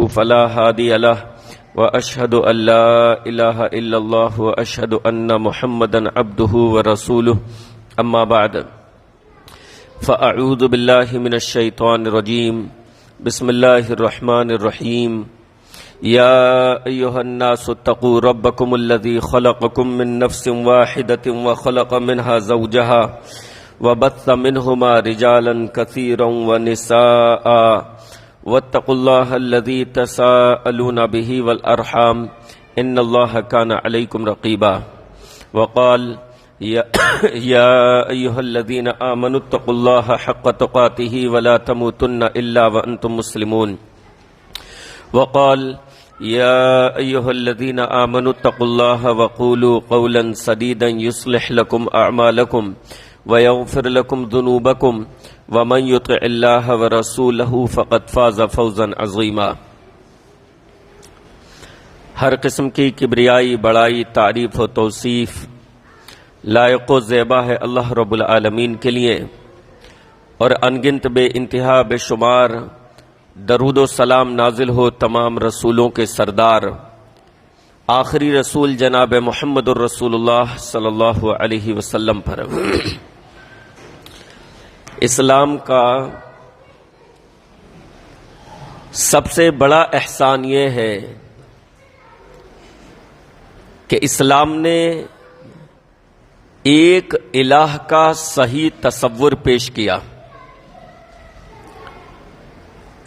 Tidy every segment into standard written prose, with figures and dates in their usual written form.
فلا هادي له وأشهد أن لا إله إلا الله وأشهد أن محمدا عبده ورسوله أما بعد فأعوذ بالله من الشيطان الرجيم بسم الله الرحمن الرحيم يا أيها الناس اتقوا ربكم الذي خلقكم من نفس واحدة وخلق منها زوجها وبث منهما رجالا كثيرا ونساء واتقوا الله الذي تساءلون به والأرحام إن الله كان عليكم رقيبا وقال يا أيها الذين آمنوا اتقوا الله حق تقاته ولا تموتن إلا وأنتم مسلمون وقال يا أيها الذين آمنوا اتقوا الله وقولوا قولا سديدا يصلح لكم أعمالكم ويغفر لكم ذنوبكم ومن يطع الله ورسوله فقد فاز فوزا عظيما۔ ہر قسم کی کبریائی، بڑائی، تعریف و توصیف لائق و زیبا ہے اللہ رب العالمین کے لیے، اور انگنت بے انتہا بے شمار درود و سلام نازل ہو تمام رسولوں کے سردار آخری رسول جناب محمد الرسول اللہ صلی اللہ علیہ وسلم پر۔ اسلام کا سب سے بڑا احسان یہ ہے کہ اسلام نے ایک الہ کا صحیح تصور پیش کیا،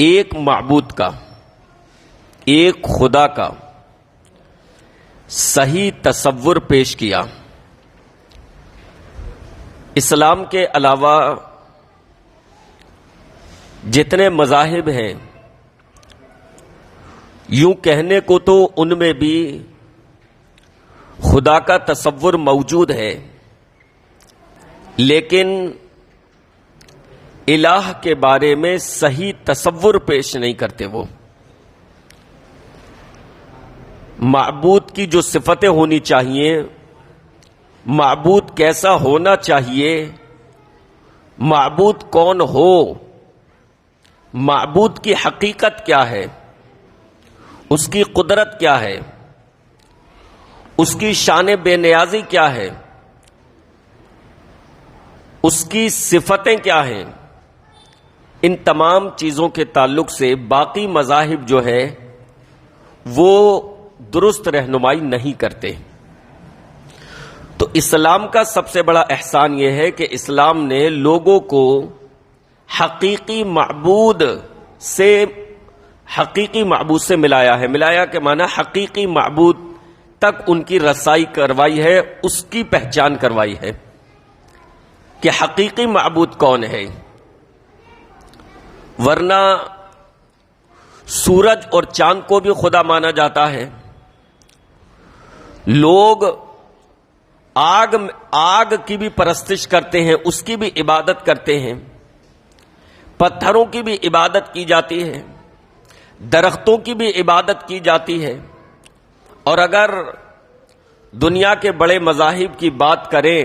ایک معبود کا، ایک خدا کا صحیح تصور پیش کیا۔ اسلام کے علاوہ جتنے مذاہب ہیں، یوں کہنے کو تو ان میں بھی خدا کا تصور موجود ہے، لیکن الہ کے بارے میں صحیح تصور پیش نہیں کرتے۔ وہ معبود کی جو صفتیں ہونی چاہیے، معبود کیسا ہونا چاہیے، معبود کون ہو، معبود کی حقیقت کیا ہے، اس کی قدرت کیا ہے، اس کی شان بے نیازی کیا ہے، اس کی صفتیں کیا ہیں، ان تمام چیزوں کے تعلق سے باقی مذاہب جو ہے وہ درست رہنمائی نہیں کرتے۔ تو اسلام کا سب سے بڑا احسان یہ ہے کہ اسلام نے لوگوں کو حقیقی معبود سے ملایا ہے۔ ملایا کے معنی حقیقی معبود تک ان کی رسائی کروائی ہے، اس کی پہچان کروائی ہے کہ حقیقی معبود کون ہے۔ ورنہ سورج اور چاند کو بھی خدا مانا جاتا ہے، لوگ آگ کی بھی پرستش کرتے ہیں، اس کی بھی عبادت کرتے ہیں، پتھروں کی بھی عبادت کی جاتی ہے، درختوں کی بھی عبادت کی جاتی ہے۔ اور اگر دنیا کے بڑے مذاہب کی بات کریں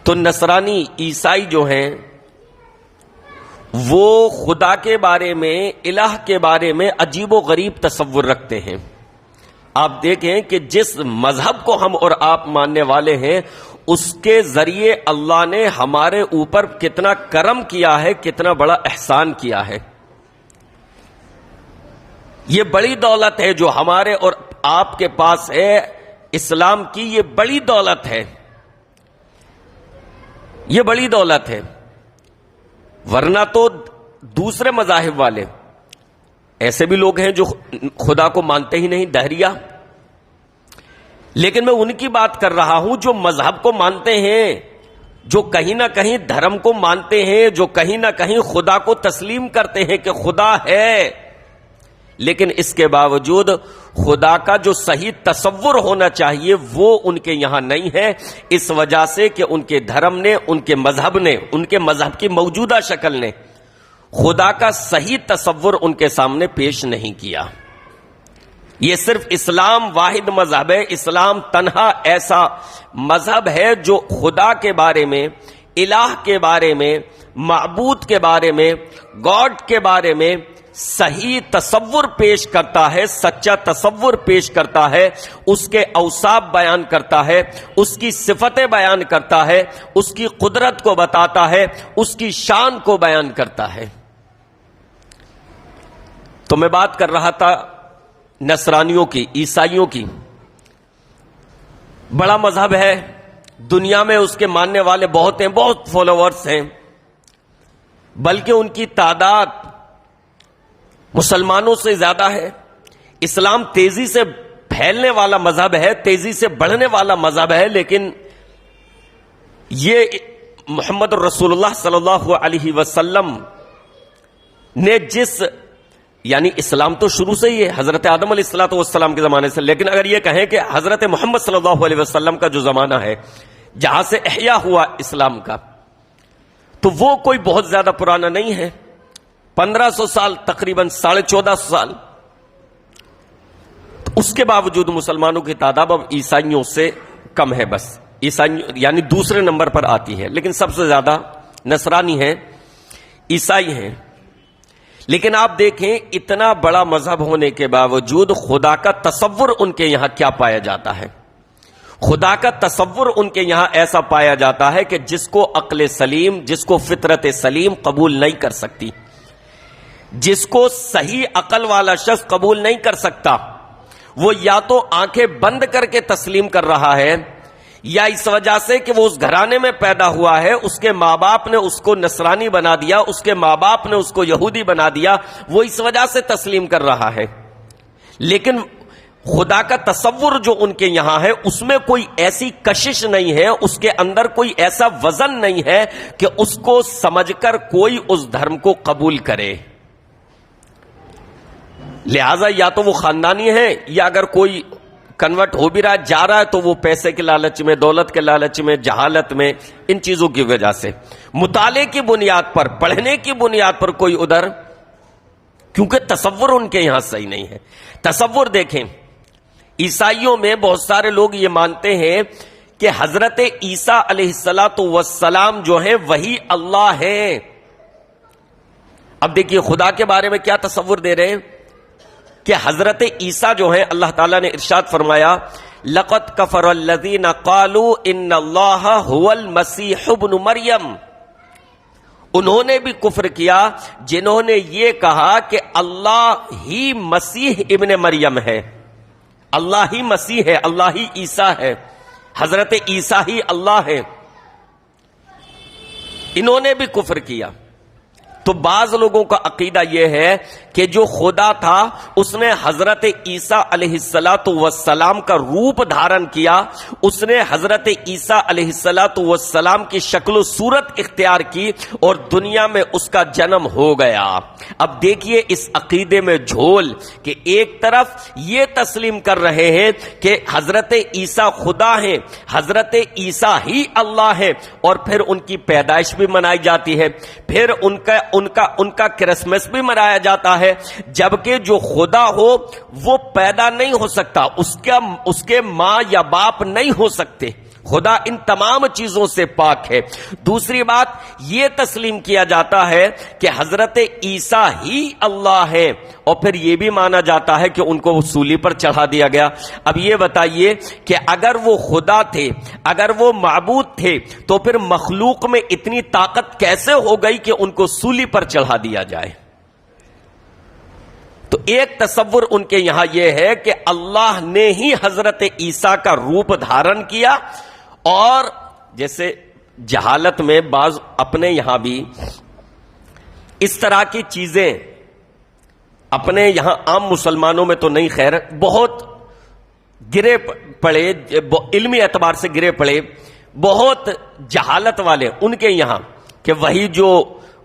تو نصرانی عیسائی جو ہیں وہ خدا کے بارے میں، الہ کے بارے میں عجیب و غریب تصور رکھتے ہیں۔ آپ دیکھیں کہ جس مذہب کو ہم اور آپ ماننے والے ہیں، اس کے ذریعے اللہ نے ہمارے اوپر کتنا کرم کیا ہے، کتنا بڑا احسان کیا ہے۔ یہ بڑی دولت ہے جو ہمارے اور آپ کے پاس ہے، اسلام کی یہ بڑی دولت ہے، یہ بڑی دولت ہے۔ ورنہ تو دوسرے مذاہب والے، ایسے بھی لوگ ہیں جو خدا کو مانتے ہی نہیں، دہریہ، لیکن میں ان کی بات کر رہا ہوں جو مذہب کو مانتے ہیں، جو کہیں نہ کہیں دھرم کو مانتے ہیں، جو کہیں نہ کہیں خدا کو تسلیم کرتے ہیں کہ خدا ہے، لیکن اس کے باوجود خدا کا جو صحیح تصور ہونا چاہیے وہ ان کے یہاں نہیں ہے، اس وجہ سے کہ ان کے دھرم نے، ان کے مذہب کی موجودہ شکل نے خدا کا صحیح تصور ان کے سامنے پیش نہیں کیا۔ یہ صرف اسلام واحد مذہب ہے، اسلام تنہا ایسا مذہب ہے جو خدا کے بارے میں، الہ کے بارے میں، معبود کے بارے میں، گاڈ کے بارے میں صحیح تصور پیش کرتا ہے، سچا تصور پیش کرتا ہے، اس کے اوصاف بیان کرتا ہے، اس کی صفتیں بیان کرتا ہے، اس کی قدرت کو بتاتا ہے، اس کی شان کو بیان کرتا ہے۔ تو میں بات کر رہا تھا نصرانیوں کی، عیسائیوں کی۔ بڑا مذہب ہے، دنیا میں اس کے ماننے والے بہت ہیں، بہت فالوورز ہیں، بلکہ ان کی تعداد مسلمانوں سے زیادہ ہے۔ اسلام تیزی سے پھیلنے والا مذہب ہے، تیزی سے بڑھنے والا مذہب ہے، لیکن یہ محمد رسول اللہ صلی اللہ علیہ وسلم نے یعنی اسلام تو شروع سے ہی ہے، حضرت آدم علیہ السلام کے زمانے سے، لیکن اگر یہ کہیں کہ حضرت محمد صلی اللہ علیہ وسلم کا جو زمانہ ہے جہاں سے احیا ہوا اسلام کا، تو وہ کوئی بہت زیادہ پرانا نہیں ہے، 1500 سال، تقریباً 1450 سال۔ اس کے باوجود مسلمانوں کی تعداد اب عیسائیوں سے کم ہے، بس عیسائی یعنی دوسرے نمبر پر آتی ہے، لیکن سب سے زیادہ نصرانی ہیں، عیسائی ہیں۔ لیکن آپ دیکھیں اتنا بڑا مذہب ہونے کے باوجود خدا کا تصور ان کے یہاں کیا پایا جاتا ہے؟ خدا کا تصور ان کے یہاں ایسا پایا جاتا ہے کہ جس کو عقل سلیم، جس کو فطرت سلیم قبول نہیں کر سکتی، جس کو صحیح عقل والا شخص قبول نہیں کر سکتا، وہ یا تو آنکھیں بند کر کے تسلیم کر رہا ہے، یا اس وجہ سے کہ وہ اس گھرانے میں پیدا ہوا ہے، اس کے ماں باپ نے اس کو نصرانی بنا دیا، اس کے ماں باپ نے اس کو یہودی بنا دیا، وہ اس وجہ سے تسلیم کر رہا ہے۔ لیکن خدا کا تصور جو ان کے یہاں ہے اس میں کوئی ایسی کشش نہیں ہے، اس کے اندر کوئی ایسا وزن نہیں ہے کہ اس کو سمجھ کر کوئی اس دھرم کو قبول کرے۔ لہذا یا تو وہ خاندانی ہے، یا اگر کوئی کنورٹ ہو بھی رہا ہے، جا رہا ہے، تو وہ پیسے کے لالچ میں، دولت کے لالچ میں، جہالت میں، ان چیزوں کی وجہ سے، مطالعے کی بنیاد پر، پڑھنے کی بنیاد پر کوئی ادھر، کیونکہ تصور ان کے یہاں صحیح نہیں ہے۔ تصور دیکھیں، عیسائیوں میں بہت سارے لوگ یہ مانتے ہیں کہ حضرت عیسیٰ علیہ السلام جو ہیں وہی اللہ ہیں۔ اب دیکھیے خدا کے بارے میں کیا تصور دے رہے ہیں کہ حضرت عیسیٰ جو ہیں، اللہ تعالیٰ نے ارشاد فرمایا لَقَدْ كَفَرَ الَّذِينَ قَالُوا إِنَّ اللَّهَ هُوَ الْمَسِيحُ ابْنُ مریم، انہوں نے بھی کفر کیا جنہوں نے یہ کہا کہ اللہ ہی مسیح ابن مریم ہے، اللہ ہی مسیح ہے، اللہ ہی عیسیٰ ہے، حضرت عیسیٰ ہی اللہ ہے، انہوں نے بھی کفر کیا۔ تو بعض لوگوں کا عقیدہ یہ ہے کہ جو خدا تھا اس نے حضرت عیسیٰ علیہ السلام کا روپ دھارن کیا، اس نے حضرت عیسیٰ علیہ السلام کی شکل و صورت اختیار کی اور دنیا میں اس کا جنم ہو گیا۔ اب دیکھیے اس عقیدے میں جھول کہ ایک طرف یہ تسلیم کر رہے ہیں کہ حضرت عیسیٰ خدا ہیں، حضرت عیسیٰ ہی اللہ ہے، اور پھر ان کی پیدائش بھی منائی جاتی ہے، پھر ان کا کرسمس بھی منایا جاتا ہے، جبکہ جو خدا ہو وہ پیدا نہیں ہو سکتا، اس کے ماں یا باپ نہیں ہو سکتے، خدا ان تمام چیزوں سے پاک ہے۔ دوسری بات یہ تسلیم کیا جاتا ہے کہ حضرت عیسیٰ ہی اللہ ہے، اور پھر یہ بھی مانا جاتا ہے کہ ان کو سولی پر چڑھا دیا گیا۔ اب یہ بتائیے کہ اگر وہ خدا تھے، اگر وہ معبود تھے، تو پھر مخلوق میں اتنی طاقت کیسے ہو گئی کہ ان کو سولی پر چڑھا دیا جائے؟ تو ایک تصور ان کے یہاں یہ ہے کہ اللہ نے ہی حضرت عیسیٰ کا روپ دھارن کیا، اور جیسے جہالت میں بعض اپنے یہاں بھی اس طرح کی چیزیں اپنے یہاں عام مسلمانوں میں تو نہیں، خیر بہت گرے پڑے، علمی اعتبار سے گرے پڑے، بہت جہالت والے ان کے یہاں، کہ وہی جو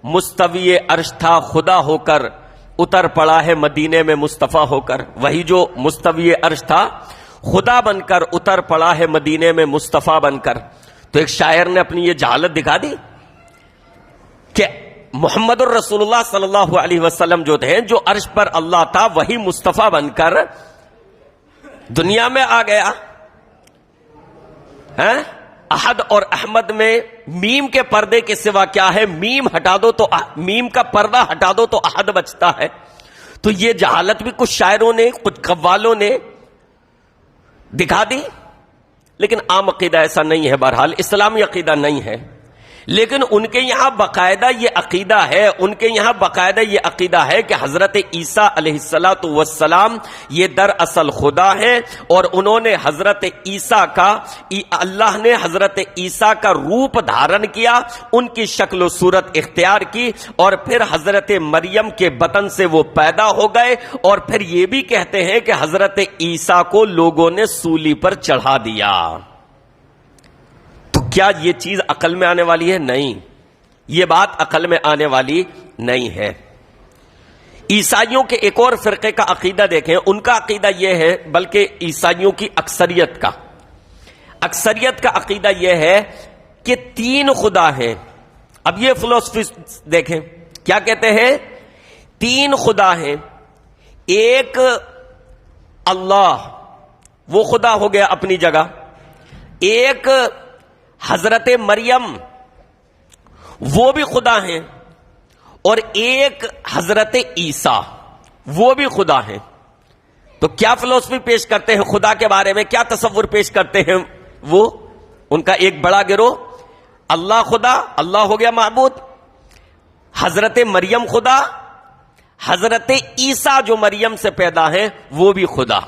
مستوی عرش تھا خدا ہو کر اتر پڑا ہے مدینے میں مصطفیٰ ہو کر، وہی جو مستوی عرش تھا خدا بن کر اتر پڑا ہے مدینے میں مصطفیٰ بن کر۔ تو ایک شاعر نے اپنی یہ جہالت دکھا دی کہ محمد الرسول اللہ صلی اللہ علیہ وسلم جو تھے، جو عرش پر اللہ تھا، وہی مصطفیٰ بن کر دنیا میں آ گیا۔ احد اور احمد میں میم کے پردے کے سوا کیا ہے؟ میم ہٹا دو تو میم کا پردہ ہٹا دو تو احد بچتا ہے، تو یہ جہالت بھی کچھ شاعروں نے، کچھ قوالوں نے دکھا دی، لیکن عام عقیدہ ایسا نہیں ہے، بہرحال اسلامی عقیدہ نہیں ہے، لیکن ان کے یہاں باقاعدہ یہ عقیدہ ہے، ان کے یہاں باقاعدہ یہ عقیدہ ہے کہ حضرت عیسیٰ علیہ السلام یہ دراصل خدا ہے، اور انہوں نے حضرت عیسیٰ کا، اللہ نے حضرت عیسیٰ کا روپ دھارن کیا، ان کی شکل و صورت اختیار کی، اور پھر حضرت مریم کے بطن سے وہ پیدا ہو گئے، اور پھر یہ بھی کہتے ہیں کہ حضرت عیسیٰ کو لوگوں نے سولی پر چڑھا دیا۔ تو کیا یہ چیز عقل میں آنے والی ہے؟ نہیں، یہ بات عقل میں آنے والی نہیں ہے۔ عیسائیوں کے ایک اور فرقے کا عقیدہ دیکھیں، ان کا عقیدہ یہ ہے، بلکہ عیسائیوں کی اکثریت کا عقیدہ یہ ہے کہ تین خدا ہیں۔ اب یہ فلسفی دیکھیں کیا کہتے ہیں، تین خدا ہیں، ایک اللہ وہ خدا ہو گیا اپنی جگہ، ایک حضرت مریم وہ بھی خدا ہیں، اور ایک حضرت عیسیٰ وہ بھی خدا ہیں۔ تو کیا فلسفی پیش کرتے ہیں خدا کے بارے میں، کیا تصور پیش کرتے ہیں وہ؟ ان کا ایک بڑا گروہ اللہ خدا، اللہ ہو گیا معبود، حضرت مریم خدا، حضرت عیسیٰ جو مریم سے پیدا ہیں وہ بھی خدا۔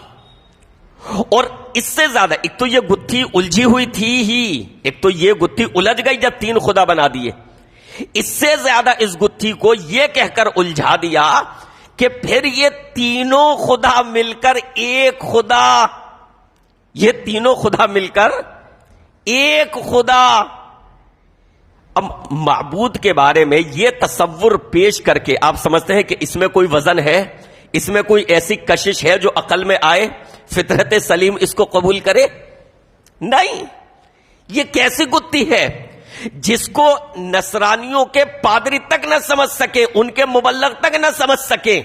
اور اس سے زیادہ ایک تو یہ گتھی الجھی ہوئی تھی ہی، ایک تو یہ گتھی الجھ گئی جب تین خدا بنا دیے، اس سے زیادہ اس گتھی کو یہ کہہ کر الجھا دیا کہ پھر یہ تینوں خدا مل کر ایک خدا، یہ تینوں خدا مل کر ایک خدا۔ اب معبود کے بارے میں یہ تصور پیش کر کے آپ سمجھتے ہیں کہ اس میں کوئی وزن ہے، اس میں کوئی ایسی کشش ہے جو عقل میں آئے، فطرت سلیم اس کو قبول کرے؟ نہیں، یہ کیسی گتھی ہے جس کو نصرانیوں کے پادری تک نہ سمجھ سکے، ان کے مبلغ تک نہ سمجھ سکے،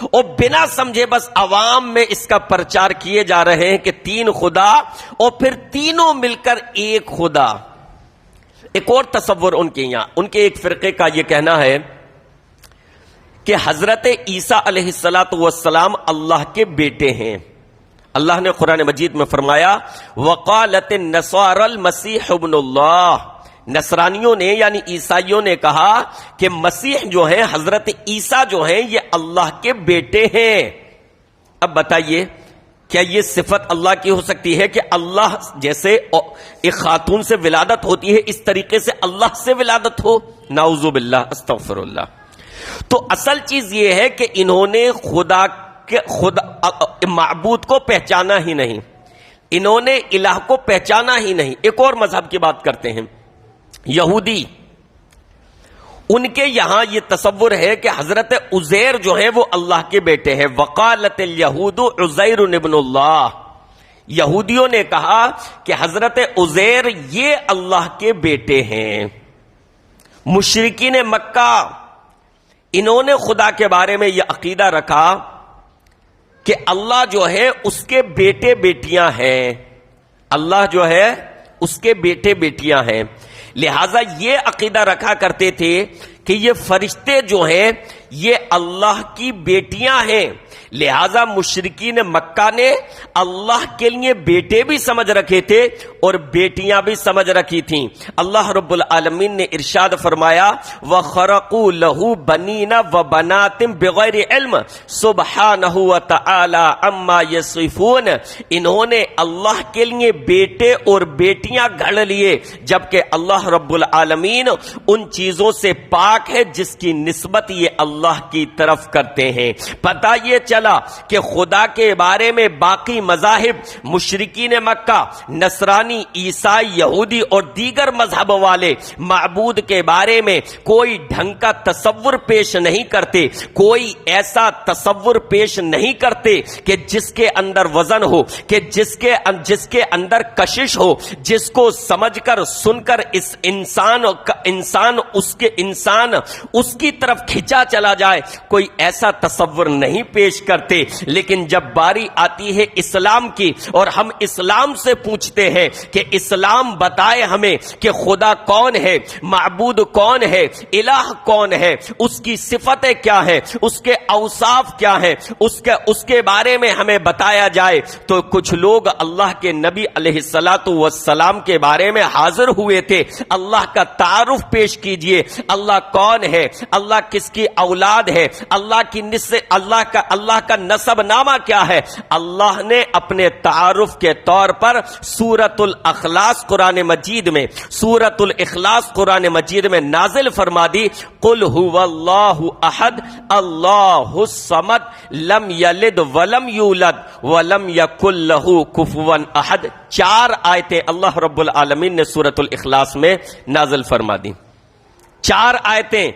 اور بنا سمجھے بس عوام میں اس کا پرچار کیے جا رہے ہیں کہ تین خدا اور پھر تینوں مل کر ایک خدا۔ ایک اور تصور ان کے یہاں، ان کے ایک فرقے کا یہ کہنا ہے کہ حضرت عیسیٰ علیہ السلام اللہ کے بیٹے ہیں۔ اللہ نے قرآن مجید میں فرمایا وقالت النصارى المسیح ابن اللہ، نصرانیوں نے یعنی عیسائیوں نے کہا کہ مسیح جو ہیں، حضرت عیسیٰ جو ہیں، یہ اللہ کے بیٹے ہیں۔ اب بتائیے کیا یہ صفت اللہ کی ہو سکتی ہے کہ اللہ جیسے ایک خاتون سے ولادت ہوتی ہے اس طریقے سے اللہ سے ولادت ہو؟ نعوذ باللہ، استغفر اللہ۔ تو اصل چیز یہ ہے کہ انہوں نے خدا معبود کو پہچانا ہی نہیں، انہوں نے الہ کو پہچانا ہی نہیں۔ ایک اور مذہب کی بات کرتے ہیں، یہودی، ان کے یہاں یہ تصور ہے کہ حضرت عزیر جو ہیں وہ اللہ کے بیٹے ہیں۔ وقالت الیہود عزیر ابن اللہ، یہودیوں نے کہا کہ حضرت عزیر یہ اللہ کے بیٹے ہیں۔ مشرکین مکہ انہوں نے خدا کے بارے میں یہ عقیدہ رکھا کہ اللہ جو ہے اس کے بیٹے بیٹیاں ہیں، اللہ جو ہے اس کے بیٹے بیٹیاں ہیں، لہذا یہ عقیدہ رکھا کرتے تھے کہ یہ فرشتے جو ہیں یہ اللہ کی بیٹیاں ہیں، لہذا مشرکین مکہ نے اللہ کے لیے بیٹے بھی سمجھ رکھے تھے اور بیٹیاں بھی سمجھ رکھی تھیں۔ اللہ رب العالمین نے ارشاد فرمایا وَخَرَقُوا لَهُ بَنِينَ وَبَنَاتٍ بِغَيْرِ عِلْمٍ سُبْحَانَهُ وَتَعَالَى عَمَّا يَصِفُونَ، انہوں نے اللہ کے لیے بیٹے اور بیٹیاں گھڑ لیے جبکہ اللہ رب العالمین ان چیزوں سے پاک ہے جس کی نسبت یہ اللہ کی طرف کرتے ہیں۔ پتہ یہ چلا کہ خدا کے بارے میں باقی مذاہب، مشرکین مکہ، نصرانی، عیسائی، یہودی اور دیگر مذہب والے معبود کے بارے میں کوئی ڈھنگ کا تصور پیش نہیں کرتے، کوئی ایسا تصور پیش نہیں کرتے کہ جس کے اندر وزن ہو، کہ جس کے اندر کشش ہو، جس کو سمجھ کر سن کر اس انسان اس کی طرف کھچا چلا جائے۔ کوئی ایسا تصور نہیں پیش پیش کرتے، لیکن جب باری آتی ہے اسلام کی اور ہم اسلام سے پوچھتے ہیں کہ اسلام بتائے ہمیں کہ خدا کون ہے، معبود کون ہے، الہ کون ہے، اس کی صفتیں کیا ہیں، اس کے اوصاف کیا ہیں، اس کے بارے میں ہمیں بتایا جائے، تو کچھ لوگ اللہ کے نبی علیہ الصلوۃ والسلام کے بارے میں حاضر ہوئے تھے۔ اللہ کا تعارف پیش کیجئے، اللہ کون ہے، اللہ کس کی اولاد ہے، اللہ کا نسب نامہ کیا ہے۔ اللہ نے اپنے تعارف کے طور پر سورۃ الاخلاص قرآن مجید میں نازل فرما دی، قل هو اللہ احد اللہ الصمد لم یلد ولم یولد ولم یکن لہ کفوا احد۔ 4 آیتیں اللہ رب العالمین نے سورۃ الاخلاص میں نازل فرما دی۔ 4 آیتیں،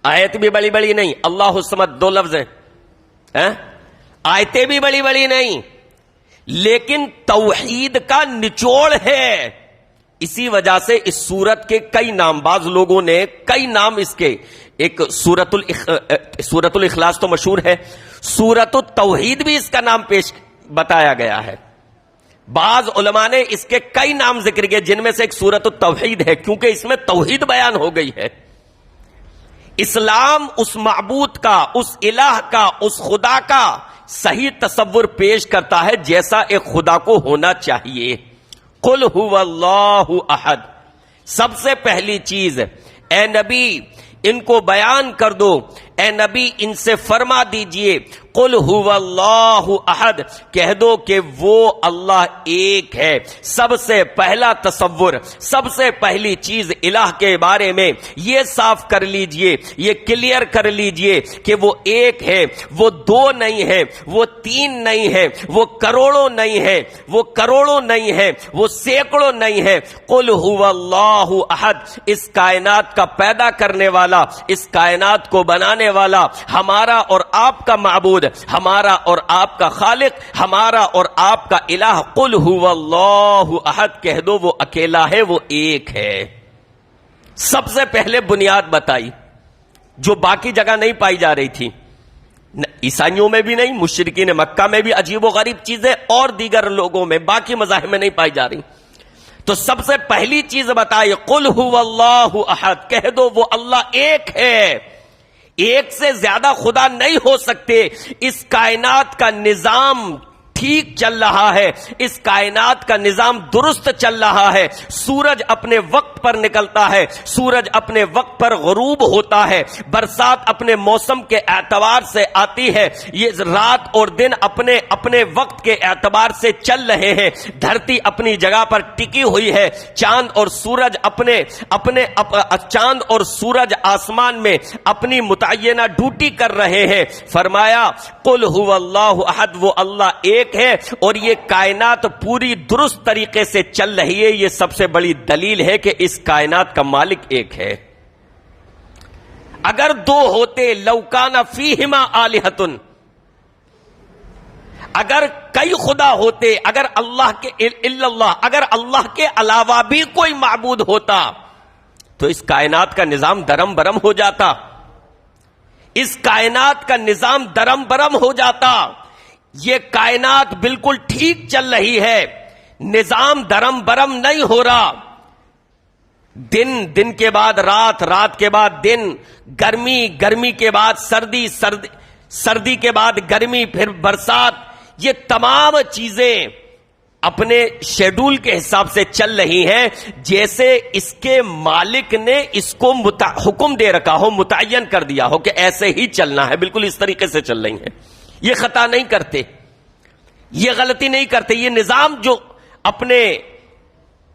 آیت بھی بڑی بڑی نہیں، اللہ الصمد 2 لفظ ہیں، آیتیں بھی بڑی بڑی نہیں، لیکن توحید کا نچوڑ ہے۔ اسی وجہ سے اس سورت کے کئی نام، بعض لوگوں نے کئی نام اس کے، ایک سورۃ الاخلاص تو مشہور ہے، سورۃ التوحید بھی اس کا نام پیش بتایا گیا ہے۔ بعض علماء نے اس کے کئی نام ذکر کیے، جن میں سے ایک سورۃ التوحید ہے، کیونکہ اس میں توحید بیان ہو گئی ہے۔ اسلام اس معبود کا، اس الہ کا، اس خدا کا صحیح تصور پیش کرتا ہے جیسا ایک خدا کو ہونا چاہیے۔ قل هو اللہ احد، سب سے پہلی چیز اے نبی ان کو بیان کر دو، اے نبی ان سے فرما دیجئے قل هو اللہ احد، کہہ دو کہ وہ اللہ ایک ہے۔ سب سے پہلا تصور، سب سے پہلی چیز الہ کے بارے میں یہ صاف کر لیجئے، یہ کلیئر کر لیجئے کہ وہ ایک ہے، وہ 2 نہیں ہے، وہ 3 نہیں ہے، وہ کروڑوں نہیں ہے، وہ کروڑوں نہیں ہے، وہ سینکڑوں نہیں ہے۔ قل هو اللہ احد، اس کائنات کا پیدا کرنے والا، اس کائنات کو بنانے والا، ہمارا اور آپ کا معبود، ہمارا اور آپ کا خالق، ہمارا اور آپ کا الہ، قل هو اللہ احد، کہہ دو وہ اکیلا ہے، وہ ایک ہے۔ سب سے پہلے بنیاد بتائی جو باقی جگہ نہیں پائی جا رہی تھی، عیسائیوں میں بھی نہیں، مشرکین مکہ میں بھی عجیب و غریب چیزیں، اور دیگر لوگوں میں، باقی مذاہب میں نہیں پائی جا رہی۔ تو سب سے پہلی چیز بتائی قل هو اللہ احد، کہہ دو وہ اللہ ایک ہے، ایک سے زیادہ خدا نہیں ہو سکتے۔ اس کائنات کا نظام ٹھیک چل رہا ہے، اس کائنات کا نظام درست چل رہا ہے، سورج اپنے وقت پر نکلتا ہے، سورج اپنے وقت پر غروب ہوتا ہے، برسات اپنے موسم کے اعتبار سے آتی ہے، یہ رات اور دن اپنے اپنے وقت کے اعتبار سے چل رہے ہیں، دھرتی اپنی جگہ پر ٹکی ہوئی ہے، چاند اور سورج آسمان میں اپنی متعینہ ڈیوٹی کر رہے ہیں۔ فرمایا قل هو اللہ احد، وہ اللہ ایک ہے، اور یہ کائنات پوری درست طریقے سے چل رہی ہے۔ یہ سب سے بڑی دلیل ہے کہ اس کائنات کا مالک ایک ہے۔ اگر 2 ہوتے، لو کان فیہما آلہۃ، اگر کئی خدا ہوتے، اگر اگر اللہ کے علاوہ بھی کوئی معبود ہوتا تو اس کائنات کا نظام درم برم ہو جاتا، اس کائنات کا نظام درم برم ہو جاتا۔ یہ کائنات بالکل ٹھیک چل رہی ہے، نظام درم برم نہیں ہو رہا، دن کے بعد رات، رات کے بعد دن، گرمی کے بعد سردی کے بعد گرمی، پھر برسات، یہ تمام چیزیں اپنے شیڈول کے حساب سے چل رہی ہیں، جیسے اس کے مالک نے اس کو حکم دے رکھا ہو، متعین کر دیا ہو کہ ایسے ہی چلنا ہے، بالکل اس طریقے سے چل رہی ہیں۔ یہ خطا نہیں کرتے، یہ غلطی نہیں کرتے، یہ نظام جو اپنے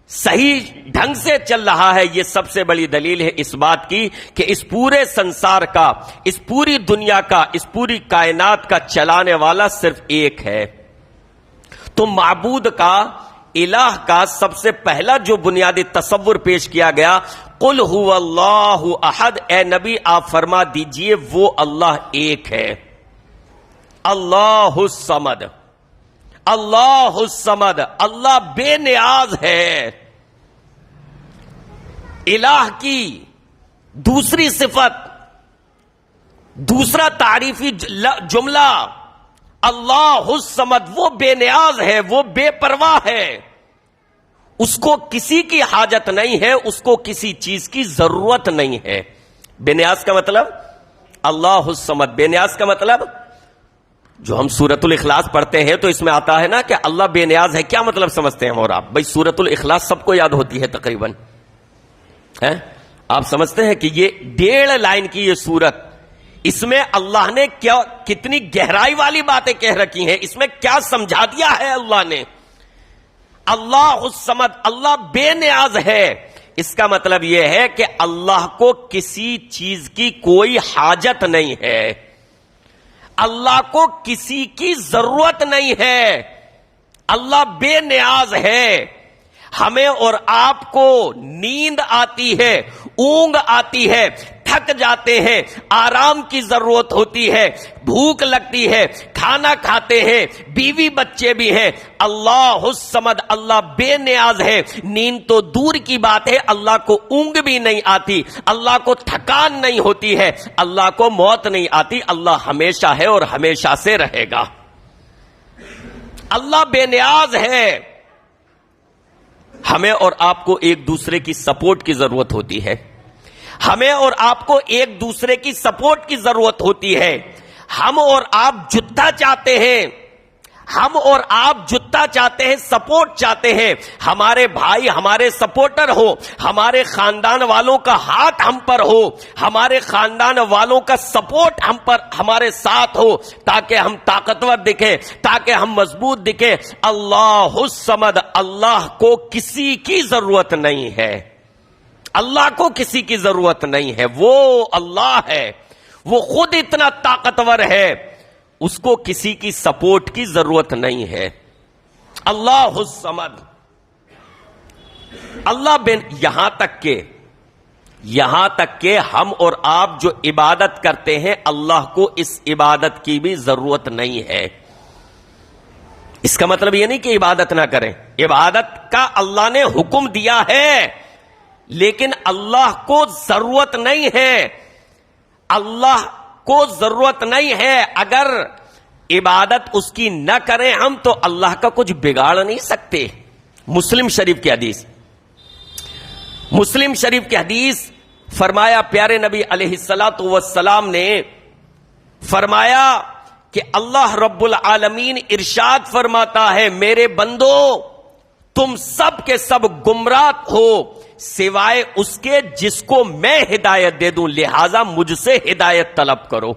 صحیح ڈھنگ سے چل رہا ہے، یہ سب سے بڑی دلیل ہے اس بات کی کہ اس پورے سنسار کا، اس پوری دنیا کا، اس پوری کائنات کا چلانے والا صرف ایک ہے۔ تو معبود کا، الہ کا سب سے پہلا جو بنیادی تصور پیش کیا گیا، قل هو اللہ احد، اے نبی آپ فرما دیجئے وہ اللہ ایک ہے، اللہ الصمد، اللہ الصمد، اللہ بے نیاز ہے۔ الہ کی دوسری صفت دوسرا تعریفی جملہ اللہ الصمد، وہ بے نیاز ہے، وہ بے پرواہ ہے، اس کو کسی کی حاجت نہیں ہے، اس کو کسی چیز کی ضرورت نہیں ہے۔ بے نیاز کا مطلب اللہ الصمد، بے نیاز کا مطلب جو ہم سورۃ الاخلاص پڑھتے ہیں تو اس میں آتا ہے نا کہ اللہ بے نیاز ہے، کیا مطلب سمجھتے ہیں اور آپ؟ بھائی سورۃ الاخلاص سب کو یاد ہوتی ہے تقریباً، آپ سمجھتے ہیں کہ یہ 1.5 لائن کی یہ سورت، اس میں اللہ نے کیا کتنی گہرائی والی باتیں کہہ رکھی ہیں، اس میں کیا سمجھا دیا ہے اللہ نے۔ اللہ الصمد، اللہ بے نیاز ہے، اس کا مطلب یہ ہے کہ اللہ کو کسی چیز کی کوئی حاجت نہیں ہے، اللہ کو کسی کی ضرورت نہیں ہے، اللہ بے نیاز ہے۔ ہمیں اور آپ کو نیند آتی ہے، اونگ آتی ہے، تھک جاتے ہیں، آرام کی ضرورت ہوتی ہے، بھوک لگتی ہے، کھانا کھاتے ہیں، بیوی بچے بھی ہیں۔ اللہ الصمد، اللہ بے نیاز ہے، نیند تو دور کی بات ہے، اللہ کو اونگ بھی نہیں آتی، اللہ کو تھکان نہیں ہوتی ہے، اللہ کو موت نہیں آتی، اللہ ہمیشہ ہے اور ہمیشہ سے رہے گا۔ اللہ بے نیاز ہے۔ ہمیں اور آپ کو ایک دوسرے کی سپورٹ کی ضرورت ہوتی ہے، ہمیں اور آپ کو ایک دوسرے کی سپورٹ کی ضرورت ہوتی ہے۔ ہم اور آپ جتنا چاہتے ہیں، ہم اور آپ جتنا چاہتے ہیں، سپورٹ چاہتے ہیں، ہمارے بھائی ہمارے سپورٹر ہو، ہمارے خاندان والوں کا ہاتھ ہم پر ہو، ہمارے خاندان والوں کا سپورٹ ہم پر ہمارے ساتھ ہو، تاکہ ہم طاقتور دکھیں، تاکہ ہم مضبوط دکھیں۔ اللہ الصمد، اللہ کو کسی کی ضرورت نہیں ہے، اللہ کو کسی کی ضرورت نہیں ہے، وہ اللہ ہے، وہ خود اتنا طاقتور ہے، اس کو کسی کی سپورٹ کی ضرورت نہیں ہے۔ اللہ الصمد، اللہ بن، یہاں تک کہ ہم اور آپ جو عبادت کرتے ہیں، اللہ کو اس عبادت کی بھی ضرورت نہیں ہے۔ اس کا مطلب یہ نہیں کہ عبادت نہ کریں، عبادت کا اللہ نے حکم دیا ہے، لیکن اللہ کو ضرورت نہیں ہے، اللہ کو ضرورت نہیں ہے۔ اگر عبادت اس کی نہ کریں ہم تو اللہ کا کچھ بگاڑ نہیں سکتے۔ مسلم شریف کی حدیث، مسلم شریف کی حدیث فرمایا، پیارے نبی علیہ الصلوۃ والسلام نے فرمایا کہ اللہ رب العالمین ارشاد فرماتا ہے، میرے بندو تم سب کے سب گمراہ ہو سوائے اس کے جس کو میں ہدایت دے دوں، لہذا مجھ سے ہدایت طلب کرو۔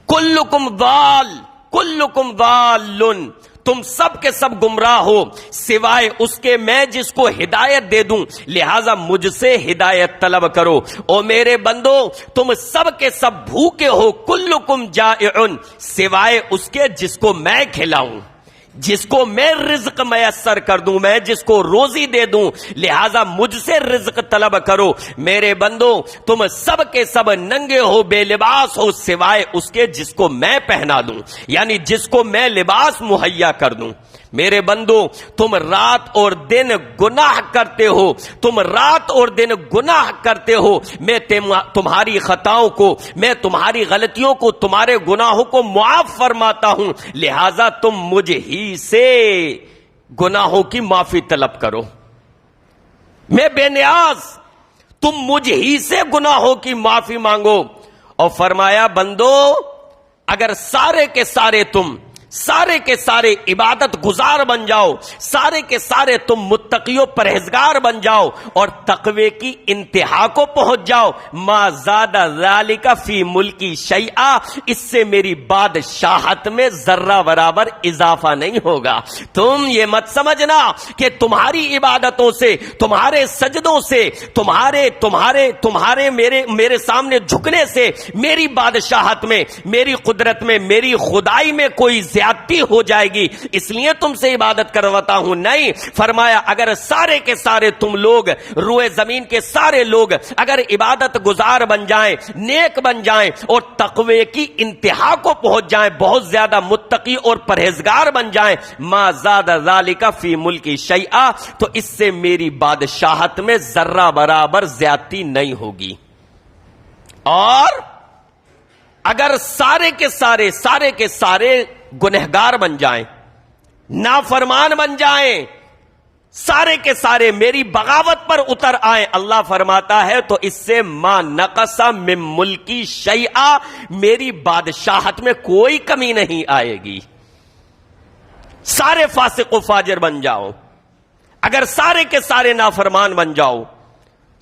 کلکم ضال، کلکم ضال، تم سب کے سب گمراہ ہو سوائے اس کے میں جس کو ہدایت دے دوں، لہذا مجھ سے ہدایت طلب کرو۔ او میرے بندو تم سب کے سب بھوکے ہو، کلکم جائعن، سوائے اس کے جس کو میں کھلاؤں، جس کو میں رزق میسر کر دوں، میں جس کو روزی دے دوں، لہذا مجھ سے رزق طلب کرو۔ میرے بندو تم سب کے سب ننگے ہو، بے لباس ہو، سوائے اس کے جس کو میں پہنا دوں، یعنی جس کو میں لباس مہیا کر دوں۔ میرے بندو تم رات اور دن گناہ کرتے ہو، تم رات اور دن گناہ کرتے ہو، میں تمہاری خطاؤں کو، میں تمہاری غلطیوں کو، تمہارے گناہوں کو معاف فرماتا ہوں، لہذا تم مجھ ہی سے گناہوں کی معافی طلب کرو۔ میں بے نیاز، تم مجھ ہی سے گناہوں کی معافی مانگو۔ اور فرمایا بندو اگر سارے کے سارے تم، سارے کے سارے عبادت گزار بن جاؤ، سارے کے سارے تم متقی و پرہیزگار بن جاؤ اور تقوی کی انتہا کو پہنچ جاؤ، ما زاد ذالک فی ملکی شیئا، اس سے میری بادشاہت میں ذرہ برابر اضافہ نہیں ہوگا۔ تم یہ مت سمجھنا کہ تمہاری عبادتوں سے، تمہارے سجدوں سے، تمہارے میرے سامنے جھکنے سے میری بادشاہت میں، میری قدرت میں، میری خدائی میں کوئی زیادتی ہو جائے گی، اس لیے تم سے عبادت کرواتا ہوں۔ نہیں، فرمایا اگر سارے کے سارے تم لوگ، روئے زمین کے سارے لوگ اگر عبادت گزار بن جائیں، نیک بن جائیں اور تقوی کی انتہا کو پہنچ جائیں، بہت زیادہ متقی اور پرہیزگار بن جائیں، ما زاد ذالک فی ملکی شیئا، تو اس سے میری بادشاہت میں ذرہ برابر زیادتی نہیں ہوگی۔ اور اگر سارے کے سارے گنہگار بن جائیں، نافرمان بن جائیں، سارے کے سارے میری بغاوت پر اتر آئیں، اللہ فرماتا ہے تو اس سے ما نقص من ملکی شیئا، میری بادشاہت میں کوئی کمی نہیں آئے گی۔ سارے فاسق و فاجر بن جاؤ، اگر سارے کے سارے نافرمان بن جاؤ،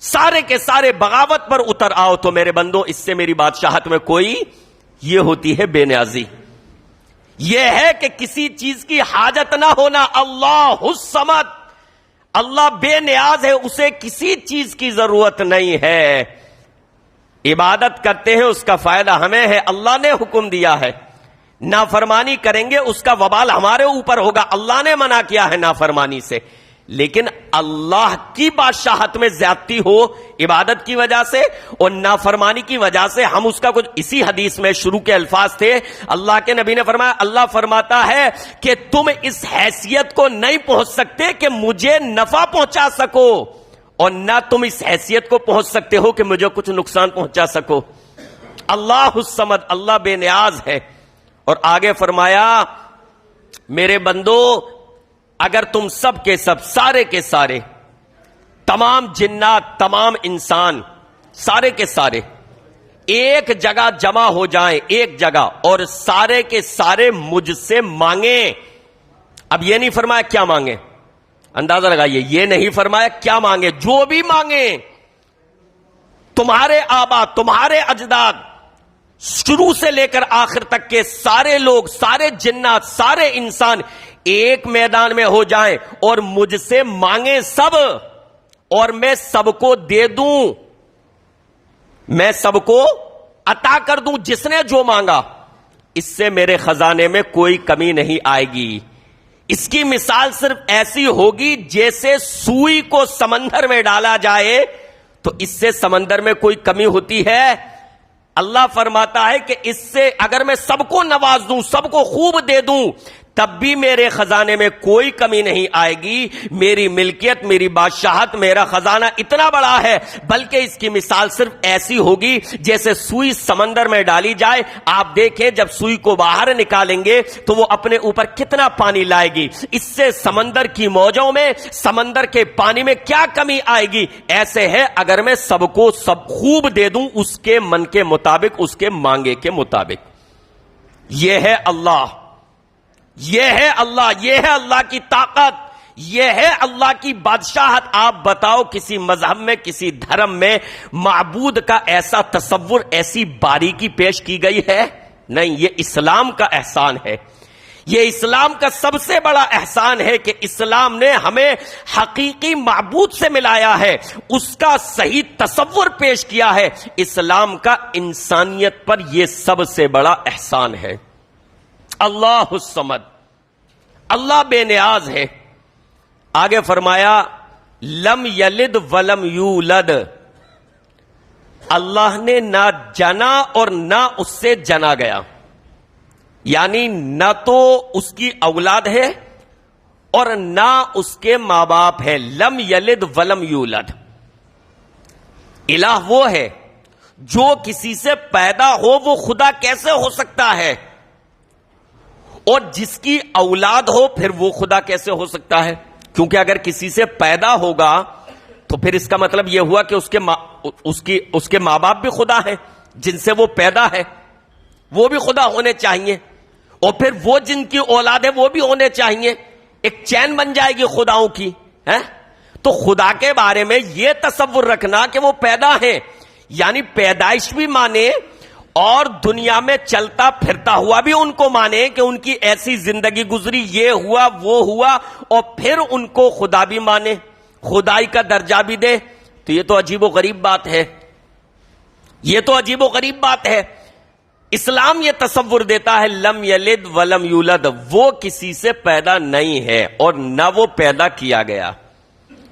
سارے کے سارے بغاوت پر اتر آؤ، تو میرے بندو اس سے میری بادشاہت میں کوئی، یہ ہوتی ہے بے نیازی، یہ ہے کہ کسی چیز کی حاجت نہ ہونا۔ اللہ الصمد، اللہ بے نیاز ہے، اسے کسی چیز کی ضرورت نہیں ہے۔ عبادت کرتے ہیں اس کا فائدہ ہمیں ہے، اللہ نے حکم دیا ہے۔ نافرمانی کریں گے اس کا وبال ہمارے اوپر ہوگا، اللہ نے منع کیا ہے نافرمانی سے۔ لیکن اللہ کی بادشاہت میں زیادتی ہو عبادت کی وجہ سے اور نافرمانی کی وجہ سے، ہم اس کا کچھ اسی حدیث میں شروع کے الفاظ تھے، اللہ کے نبی نے فرمایا، اللہ فرماتا ہے کہ تم اس حیثیت کو نہیں پہنچ سکتے کہ مجھے نفع پہنچا سکو، اور نہ تم اس حیثیت کو پہنچ سکتے ہو کہ مجھے کچھ نقصان پہنچا سکو۔ اللہ الصمد، اللہ بے نیاز ہے۔ اور آگے فرمایا، میرے بندو اگر تم سب کے سب، سارے کے سارے، تمام جنات، تمام انسان، سارے کے سارے ایک جگہ جمع ہو جائیں، ایک جگہ، اور سارے کے سارے مجھ سے مانگیں۔ اب یہ نہیں فرمایا کیا مانگیں، اندازہ لگائیے، یہ نہیں فرمایا کیا مانگیں، جو بھی مانگیں، تمہارے آبا، تمہارے اجداد، شروع سے لے کر آخر تک کے سارے لوگ، سارے جنات، سارے انسان ایک میدان میں ہو جائیں اور مجھ سے مانگیں سب، اور میں سب کو دے دوں، میں سب کو عطا کر دوں، جس نے جو مانگا، اس سے میرے خزانے میں کوئی کمی نہیں آئے گی۔ اس کی مثال صرف ایسی ہوگی جیسے سوئی کو سمندر میں ڈالا جائے تو اس سے سمندر میں کوئی کمی ہوتی ہے؟ اللہ فرماتا ہے کہ اس سے اگر میں سب کو نواز دوں، سب کو خوب دے دوں، تب بھی میرے خزانے میں کوئی کمی نہیں آئے گی۔ میری ملکیت، میری بادشاہت، میرا خزانہ اتنا بڑا ہے، بلکہ اس کی مثال صرف ایسی ہوگی جیسے سوئی سمندر میں ڈالی جائے۔ آپ دیکھیں جب سوئی کو باہر نکالیں گے تو وہ اپنے اوپر کتنا پانی لائے گی، اس سے سمندر کی موجوں میں، سمندر کے پانی میں کیا کمی آئے گی؟ ایسے ہے اگر میں سب کو سب خوب دے دوں، اس کے من کے مطابق، اس کے مانگے کے مطابق۔ یہ ہے اللہ، یہ ہے اللہ، یہ ہے اللہ کی طاقت، یہ ہے اللہ کی بادشاہت۔ آپ بتاؤ کسی مذہب میں، کسی دھرم میں معبود کا ایسا تصور، ایسی باریکی پیش کی گئی ہے؟ نہیں، یہ اسلام کا احسان ہے، یہ اسلام کا سب سے بڑا احسان ہے کہ اسلام نے ہمیں حقیقی معبود سے ملایا ہے، اس کا صحیح تصور پیش کیا ہے۔ اسلام کا انسانیت پر یہ سب سے بڑا احسان ہے۔ اللہ الصمد، اللہ بے نیاز ہے۔ آگے فرمایا، لم یلد ولم یولد، اللہ نے نہ جنا اور نہ اس سے جنا گیا، یعنی نہ تو اس کی اولاد ہے اور نہ اس کے ماں باپ ہے۔ لم یلد ولم یولد، الہ وہ ہے جو کسی سے پیدا ہو، وہ خدا کیسے ہو سکتا ہے؟ اور جس کی اولاد ہو پھر وہ خدا کیسے ہو سکتا ہے؟ کیونکہ اگر کسی سے پیدا ہوگا تو پھر اس کا مطلب یہ ہوا کہ اس کے ماں باپ بھی خدا ہیں، جن سے وہ پیدا ہے وہ بھی خدا ہونے چاہیے، اور پھر وہ جن کی اولاد ہے وہ بھی ہونے چاہیے، ایک چین بن جائے گی خداؤں کی ہے۔ تو خدا کے بارے میں یہ تصور رکھنا کہ وہ پیدا ہیں، یعنی پیدائش بھی مانے اور دنیا میں چلتا پھرتا ہوا بھی ان کو مانے کہ ان کی ایسی زندگی گزری، یہ ہوا وہ ہوا، اور پھر ان کو خدا بھی مانے، خدائی کا درجہ بھی دے، تو یہ تو عجیب و غریب بات ہے، یہ تو عجیب و غریب بات ہے۔ اسلام یہ تصور دیتا ہے لم یلد ولم یولد، وہ کسی سے پیدا نہیں ہے اور نہ وہ پیدا کیا گیا،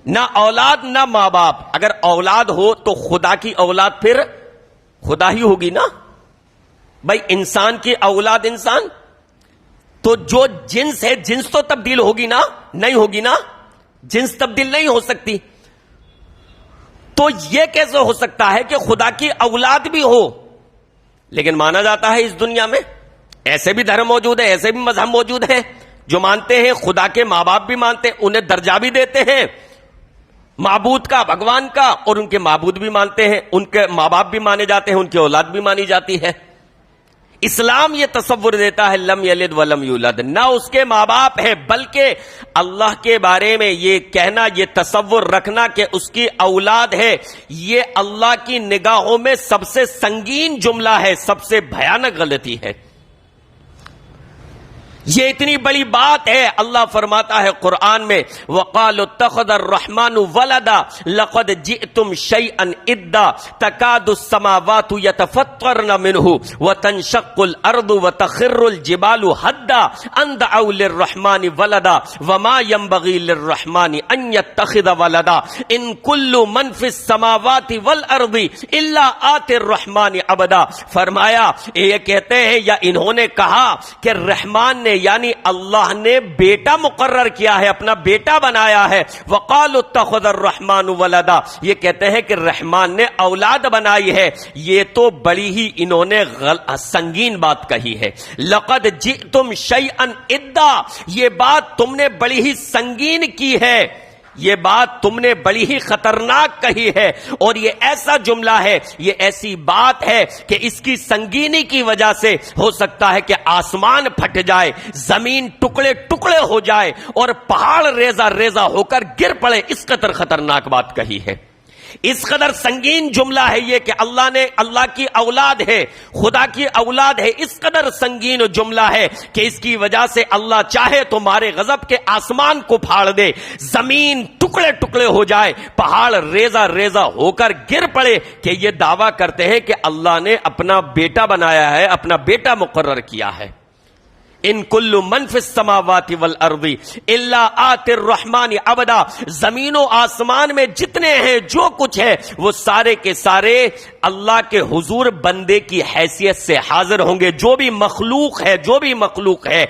نہ اولاد نہ ماں باپ۔ اگر اولاد ہو تو خدا کی اولاد پھر خدا ہی ہوگی نا بھائی، انسان کی اولاد انسان، تو جو جنس ہے جنس تو تبدیل ہوگی نا، نہیں ہوگی نا، جنس تبدیل نہیں ہو سکتی۔ تو یہ کیسے ہو سکتا ہے کہ خدا کی اولاد بھی ہو لیکن مانا جاتا ہے اس دنیا میں. ایسے بھی دھرم موجود ہیں, ایسے بھی مذہب موجود ہیں جو مانتے ہیں خدا کے ماں باپ بھی مانتے ہیں, انہیں درجہ بھی دیتے ہیں معبود کا, بھگوان کا, اور ان کے معبود بھی مانتے ہیں, ان کے ماں باپ بھی مانے جاتے ہیں, ان کی اولاد بھی مانی جاتی ہے. اسلام یہ تصور دیتا ہے لم یلد ولم یولد, نہ اس کے ماں باپ ہے, بلکہ اللہ کے بارے میں یہ کہنا, یہ تصور رکھنا کہ اس کی اولاد ہے, یہ اللہ کی نگاہوں میں سب سے سنگین جملہ ہے, سب سے بھیانک غلطی ہے. یہ اتنی بڑی بات ہے. اللہ فرماتا ہے قرآن میں وَقَالُوا اتَّخَذَ الرَّحْمَنُ وَلَدًا لَقَدْ جِئْتُمْ شَيْئًا إِدًّا تَكَادُ السَّمَاوَاتُ يَتَفَطَّرْنَ مِنْهُ وَتَنشَقُّ الْأَرْضُ وَتَخِرُّ الْجِبَالُ هَدًّا أَن دَعَوْا لِلرَّحْمَنِ وَلَدًا وَمَا يَنبَغِي لِلرَّحْمَنِ أَن يَتَّخِذَ وَلَدًا إِن كُلُّ مَن فِي السَّمَاوَاتِ وَالْأَرْضِ إِلَّا آتِي الرَّحْمَنِ عَبْدًا. فرمایا یہ کہتے ہیں یا انہوں نے کہا کہ رحمان نے یعنی اللہ نے بیٹا مقرر کیا ہے, اپنا بیٹا بنایا ہے. وَقَالُوا اتَّخَذَ الرَّحْمَنُ وَلَدًا, یہ کہتے ہیں کہ رحمان نے اولاد بنائی ہے. یہ تو بڑی ہی انہوں نے سنگین بات کہی ہے. لَقَدْ جِئْتُمْ شَيْئًا إِدًّا, یہ بات تم نے بڑی ہی سنگین کی ہے, یہ بات تم نے بڑی ہی خطرناک کہی ہے. اور یہ ایسا جملہ ہے, یہ ایسی بات ہے کہ اس کی سنگینی کی وجہ سے ہو سکتا ہے کہ آسمان پھٹ جائے, زمین ٹکڑے ٹکڑے ہو جائے اور پہاڑ ریزہ ریزہ ہو کر گر پڑے. اس قدر خطرناک بات کہی ہے, اس قدر سنگین جملہ ہے یہ کہ اللہ کی اولاد ہے, خدا کی اولاد ہے. اس قدر سنگین جملہ ہے کہ اس کی وجہ سے اللہ چاہے تو مارے غضب کے آسمان کو پھاڑ دے, زمین ٹکڑے ٹکڑے ہو جائے, پہاڑ ریزہ ریزہ ہو کر گر پڑے. کہ یہ دعویٰ کرتے ہیں کہ اللہ نے اپنا بیٹا بنایا ہے, اپنا بیٹا مقرر کیا ہے. ان کل من فی السماوات والارض الا آتی الرحمن عبدا, زمین و آسمان میں جتنے ہیں جو کچھ ہے وہ سارے کے سارے اللہ کے حضور بندے کی حیثیت سے حاضر ہوں گے. جو بھی مخلوق ہے,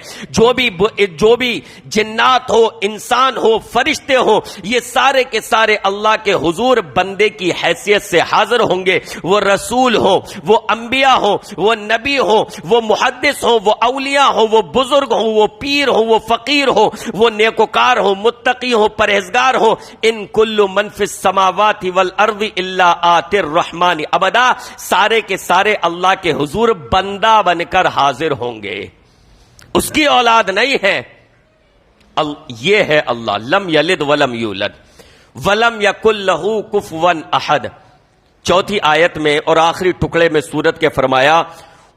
جو بھی جنات ہو, انسان ہو, فرشتے ہو, یہ سارے کے سارے اللہ کے حضور بندے کی حیثیت سے حاضر ہوں گے. وہ رسول ہو, وہ انبیاء ہو, وہ نبی ہو, وہ محدث ہو, وہ اولیاء ہو, وہ بزرگ ہو, وہ پیر ہو, وہ فقیر ہو, وہ نیکوکار ہو, متقی ہو, پرہیزگار ہو. ان کل من فی السماوات والارض الا آتی الرحمن عبدا, سارے کے سارے اللہ کے حضور بندہ بن کر حاضر ہوں گے, اس کی اولاد نہیں ہے. یہ ہے اللہ, لم یلد ولم یولد ولم یکن لہ کفوا احد. چوتھی آیت میں اور آخری ٹکڑے میں سورت کے فرمایا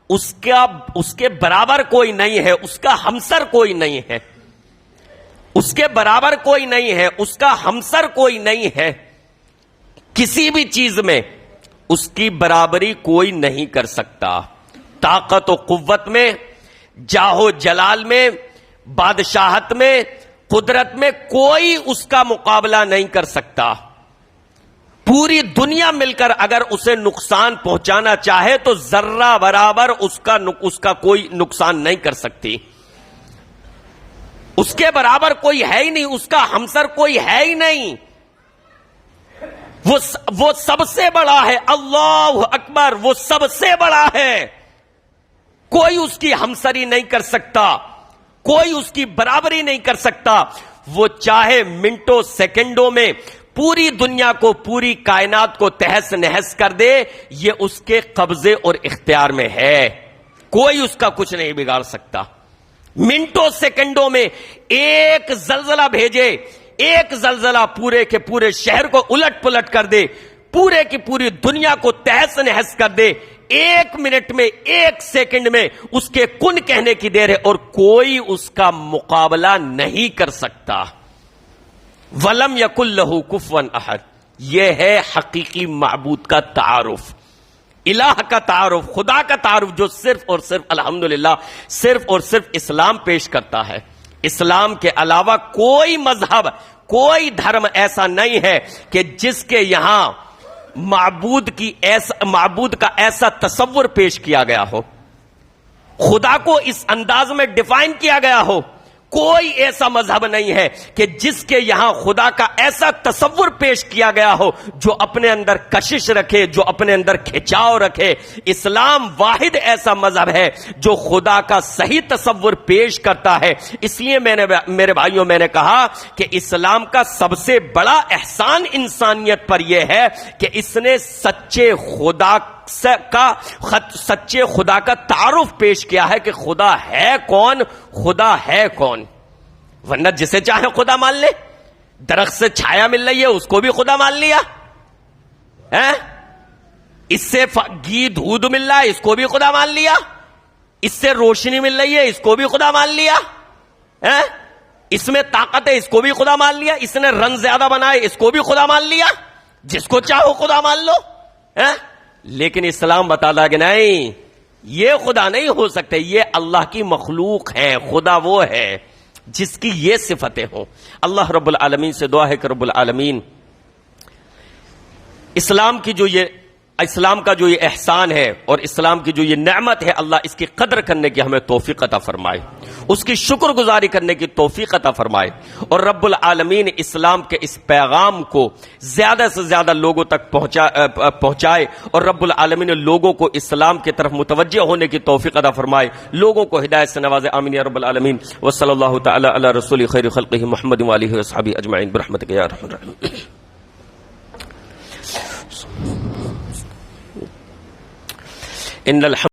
اس کے برابر کوئی نہیں ہے, اس کا ہمسر کوئی نہیں ہے, اس کے برابر کوئی نہیں ہے, اس کا ہمسر کوئی نہیں ہے. کسی بھی چیز میں اس کی برابری کوئی نہیں کر سکتا. طاقت و قوت میں, جاہ و جلال میں, بادشاہت میں, قدرت میں کوئی اس کا مقابلہ نہیں کر سکتا. پوری دنیا مل کر اگر اسے نقصان پہنچانا چاہے تو ذرہ برابر اس کا کوئی نقصان نہیں کر سکتی. اس کے برابر کوئی ہے ہی نہیں, اس کا ہمسر کوئی ہے ہی نہیں. وہ سب سے بڑا ہے, اللہ اکبر, وہ سب سے بڑا ہے. کوئی اس کی ہمسری نہیں کر سکتا, کوئی اس کی برابری نہیں کر سکتا. وہ چاہے منٹوں سیکنڈوں میں پوری دنیا کو, پوری کائنات کو تہس نہس کر دے, یہ اس کے قبضے اور اختیار میں ہے. کوئی اس کا کچھ نہیں بگاڑ سکتا. منٹوں سیکنڈوں میں ایک زلزلہ بھیجے, ایک زلزلہ پورے کے پورے شہر کو الٹ پلٹ کر دے, پورے کی پوری دنیا کو تہس نہس کر دے. ایک منٹ میں, ایک سیکنڈ میں اس کے کن کہنے کی دیر ہے اور کوئی اس کا مقابلہ نہیں کر سکتا. ولم یکن لہ کفوا احد, یہ ہے حقیقی معبود کا تعارف, الہ کا تعارف, خدا کا تعارف, جو صرف اور صرف الحمدللہ صرف اور صرف اسلام پیش کرتا ہے. اسلام کے علاوہ کوئی مذہب, کوئی دھرم ایسا نہیں ہے کہ جس کے یہاں معبود کا ایسا تصور پیش کیا گیا ہو, خدا کو اس انداز میں ڈیفائن کیا گیا ہو. کوئی ایسا مذہب نہیں ہے کہ جس کے یہاں خدا کا ایسا تصور پیش کیا گیا ہو جو اپنے اندر کشش رکھے، جو اپنے اندر کھچاؤ رکھے۔ اسلام واحد ایسا مذہب ہے جو خدا کا صحیح تصور پیش کرتا ہے۔ اس لیے میرے بھائیوں میں نے کہا کہ اسلام کا سب سے بڑا احسان انسانیت پر یہ ہے کہ اس نے سچے خدا کا تعارف پیش کیا ہے کہ خدا ہے کون، خدا ہے کون۔ ورنہ جسے چاہے خدا مان لے، درخت سے چھایا مل رہی ہے اس کو بھی خدا مان لیا، اس سے گھی دودھ مل رہا ہے اس کو بھی خدا مان لیا، اس سے روشنی مل رہی ہے اس کو بھی خدا مان لیا، اس میں طاقت ہے اس کو بھی خدا مان لیا، اس نے رن زیادہ بنائے اس کو بھی خدا مان لیا، جس کو چاہو خدا مان لو۔ لیکن اسلام بتاتا کہ نہیں، یہ خدا نہیں ہو سکتے، یہ اللہ کی مخلوق ہے، خدا وہ ہے جس کی یہ صفتیں ہوں۔ اللہ رب العالمین سے دعا ہے کہ رب العالمین اسلام کا جو یہ احسان ہے اور اسلام کی جو یہ نعمت ہے، اللہ اس کی قدر کرنے کی ہمیں توفیق عطا فرمائے، اس کی شکر گزاری کرنے کی توفیق عطا فرمائے، اور رب العالمین اسلام کے اس پیغام کو زیادہ سے زیادہ لوگوں تک پہنچائے، اور رب العالمین لوگوں کو اسلام کی طرف متوجہ ہونے کی توفیق عطا فرمائے، لوگوں کو ہدایت سے نوازے، آمین یا رب العالمین۔ وصلی اللہ تعالی علی رسول خیر خلقہ محمد وآلہ وصحبہ اجمعین برحمتک یا ارحم الراحمین۔ ان الحمد